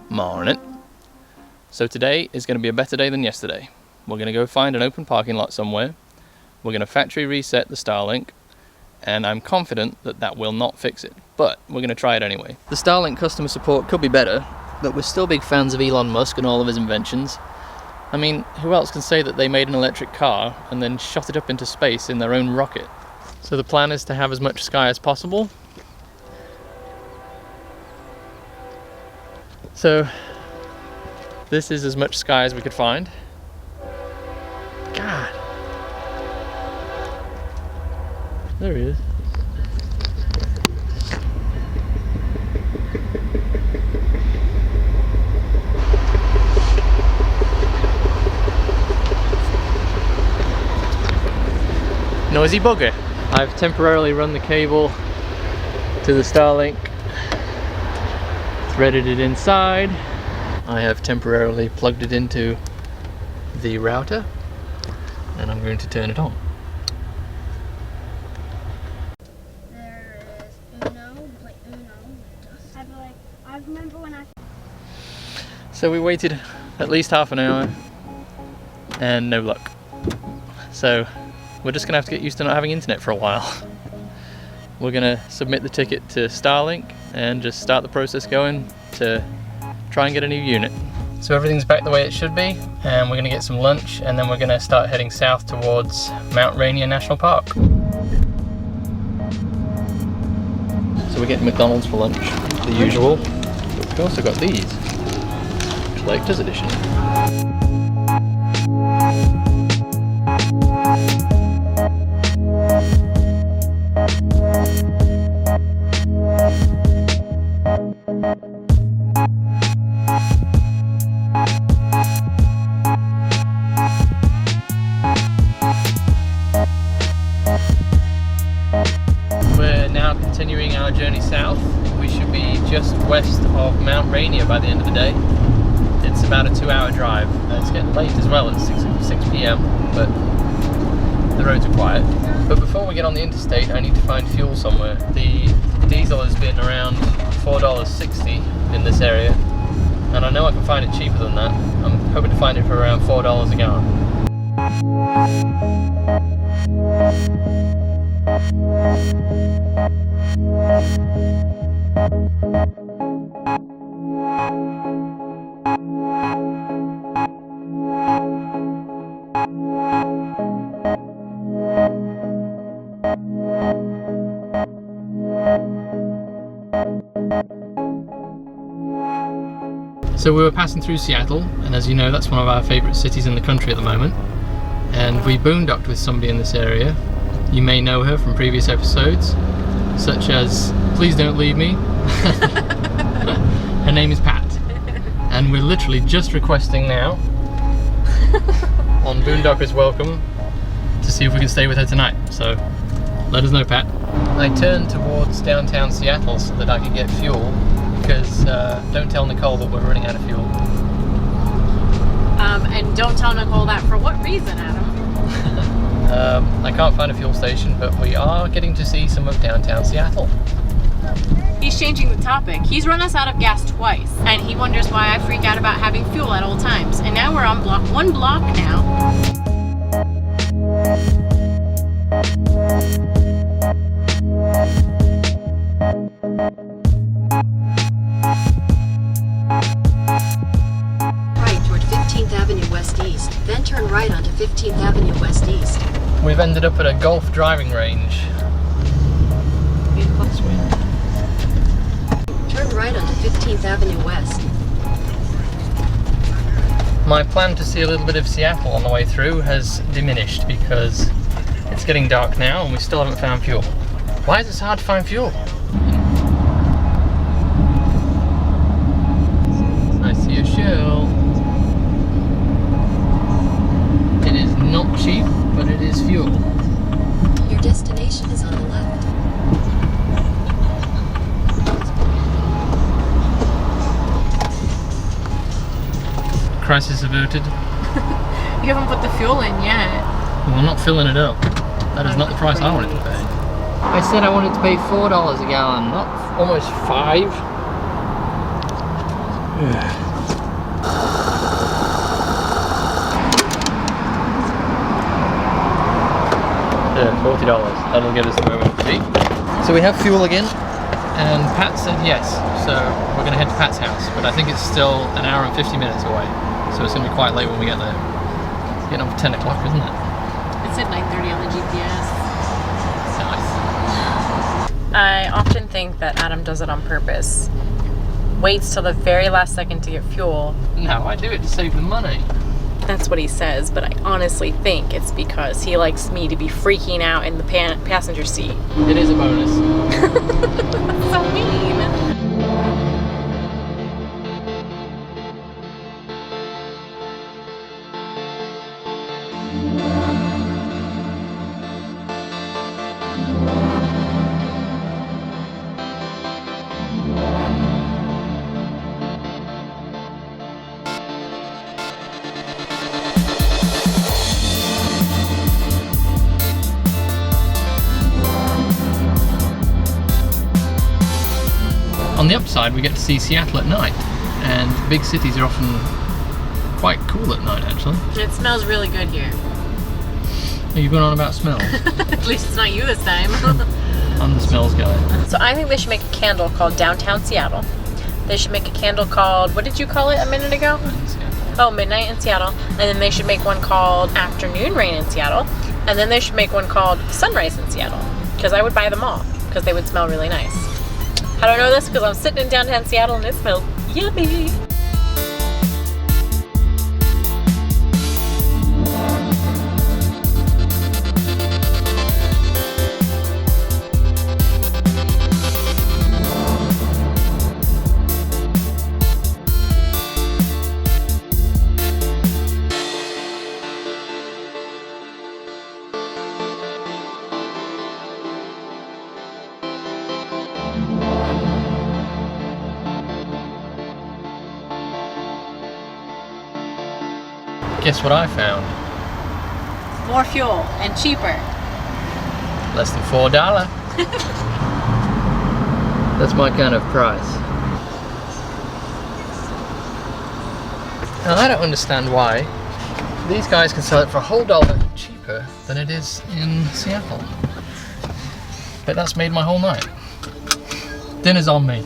Morning. So today is going to be a better day than yesterday. We're going to go find an open parking lot somewhere. We're going to factory reset the Starlink, and I'm confident that that will not fix it, but we're going to try it anyway. The Starlink customer support could be better, but we're still big fans of Elon Musk and all of his inventions. I mean, who else can say that they made an electric car and then shot it up into space in their own rocket? So the plan is to have as much sky as possible. So this is as much sky as we could find. God. There he is. Noisy bugger. I've temporarily run the cable to the Starlink, threaded it inside. I have temporarily plugged it into the router, and I'm going to turn it on. There is Uno, like Uno. I remember when I... So we waited at least half an hour and no luck. So we're just gonna have to get used to not having internet for a while. We're gonna submit the ticket to Starlink and just start the process going to try and get a new unit. So everything's back the way it should be, and we're gonna get some lunch, and then we're gonna start heading south towards Mount Rainier National Park. So we're getting McDonald's for lunch, the usual. But we've also got these, collector's edition. We're now continuing our journey south. We should be just west of Mount Rainier by the end of the day. It's about a 2-hour drive. It's getting late as well, it's 6 p.m, but the roads are quiet. But before we get on the interstate, I need to find fuel somewhere. The diesel has been around $4.60 in this area, and I know I can find it cheaper than that. I'm hoping to find it for around $4 a gallon. So we were passing through Seattle, and as you know, that's one of our favourite cities in the country at the moment. And we boondocked with somebody in this area. You may know her from previous episodes, such as Please Don't Leave Me. Her name is Pat. And we're literally just requesting now on Boondockers Welcome to see if we can stay with her tonight. So let us know, Pat. I turned towards downtown Seattle so that I could get fuel, because don't tell Nicole that we're running out of fuel. And don't tell Nicole that for what reason, Adam? I can't find a fuel station, but we are getting to see some of downtown Seattle. He's changing the topic. He's run us out of gas twice, and he wonders why I freak out about having fuel at all times. And now we're on one block now. Right toward 15th Avenue West East, then turn right onto 15th Avenue West East. We've ended up at a golf driving range. Turn right onto 15th Avenue West. My plan to see a little bit of Seattle on the way through has diminished because it's getting dark now and we still haven't found fuel. Why is it so hard to find fuel? I see a shell. It is not cheap, but it is fuel. Your destination is on the left. Crisis averted. You haven't put the fuel in yet. Well, I'm not filling it up. That is not the price I wanted to pay. I said I wanted to pay $4 a gallon, not almost $5. $40. That'll get us to where we need to be. So we have fuel again, and Pat said yes. So we're going to head to Pat's house, but I think it's still an hour and 50 minutes away. So it's going to be quite late when we get there. It's getting on for 10 o'clock, isn't it? It said 9:30 on the GPS. Nice. I often think that Adam does it on purpose. Waits till the very last second to get fuel. No, I do it to save the money. That's what he says, but I honestly think it's because he likes me to be freaking out in the passenger seat. It is a bonus. So mean. On the upside, we get to see Seattle at night, and big cities are often quite cool at night, actually. It smells really good here. Are you going on about smells? At least it's not you this time. I'm the smells guy. So I think they should make a candle called Downtown Seattle. They should make a candle called, what did you call it a minute ago? Oh, Midnight in Seattle. And then they should make one called Afternoon Rain in Seattle. And then they should make one called Sunrise in Seattle. Because I would buy them all, because they would smell really nice. How do I know this? Because I'm sitting in downtown Seattle and it smells yummy. Guess what I found? More fuel and cheaper. Less than $4. That's my kind of price. Now I don't understand why these guys can sell it for a whole $1 cheaper than it is in Seattle. But that's made my whole night. Dinner's on me.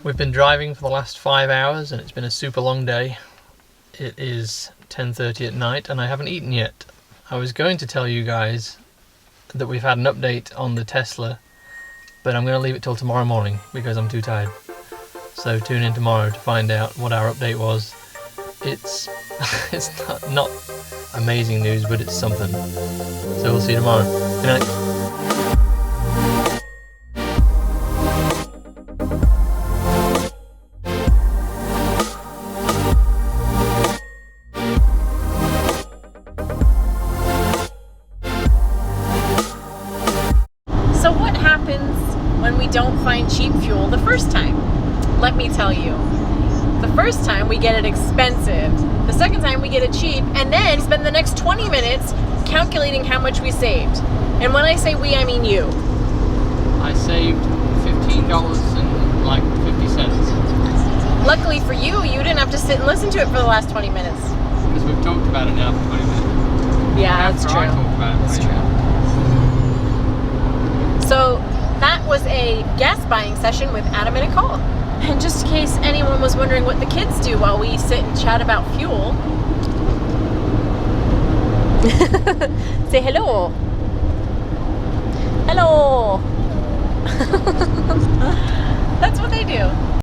We've been driving for the last 5 hours and it's been a super long day. It is 10:30 at night and I haven't eaten yet. I was going to tell you guys that we've had an update on the Tesla, but I'm going to leave it till tomorrow morning because I'm too tired. So tune in tomorrow to find out what our update was. It's not amazing news, but it's something. So we'll see you tomorrow. Good night. So what happens when we don't find cheap fuel the first time? Let me tell you. The first time we get it expensive. The second time we get it cheap, and then spend the next 20 minutes calculating how much we saved. And when I say we, I mean you. I saved $15.50. Luckily for you, you didn't have to sit and listen to it for the last 20 minutes. Because we've talked about it now for 20 minutes. Yeah, that's true. I talked about it for 20 minutes. So that was a gas buying session with Adam and Nicole. And just in case anyone was wondering what the kids do while we sit and chat about fuel. Say hello.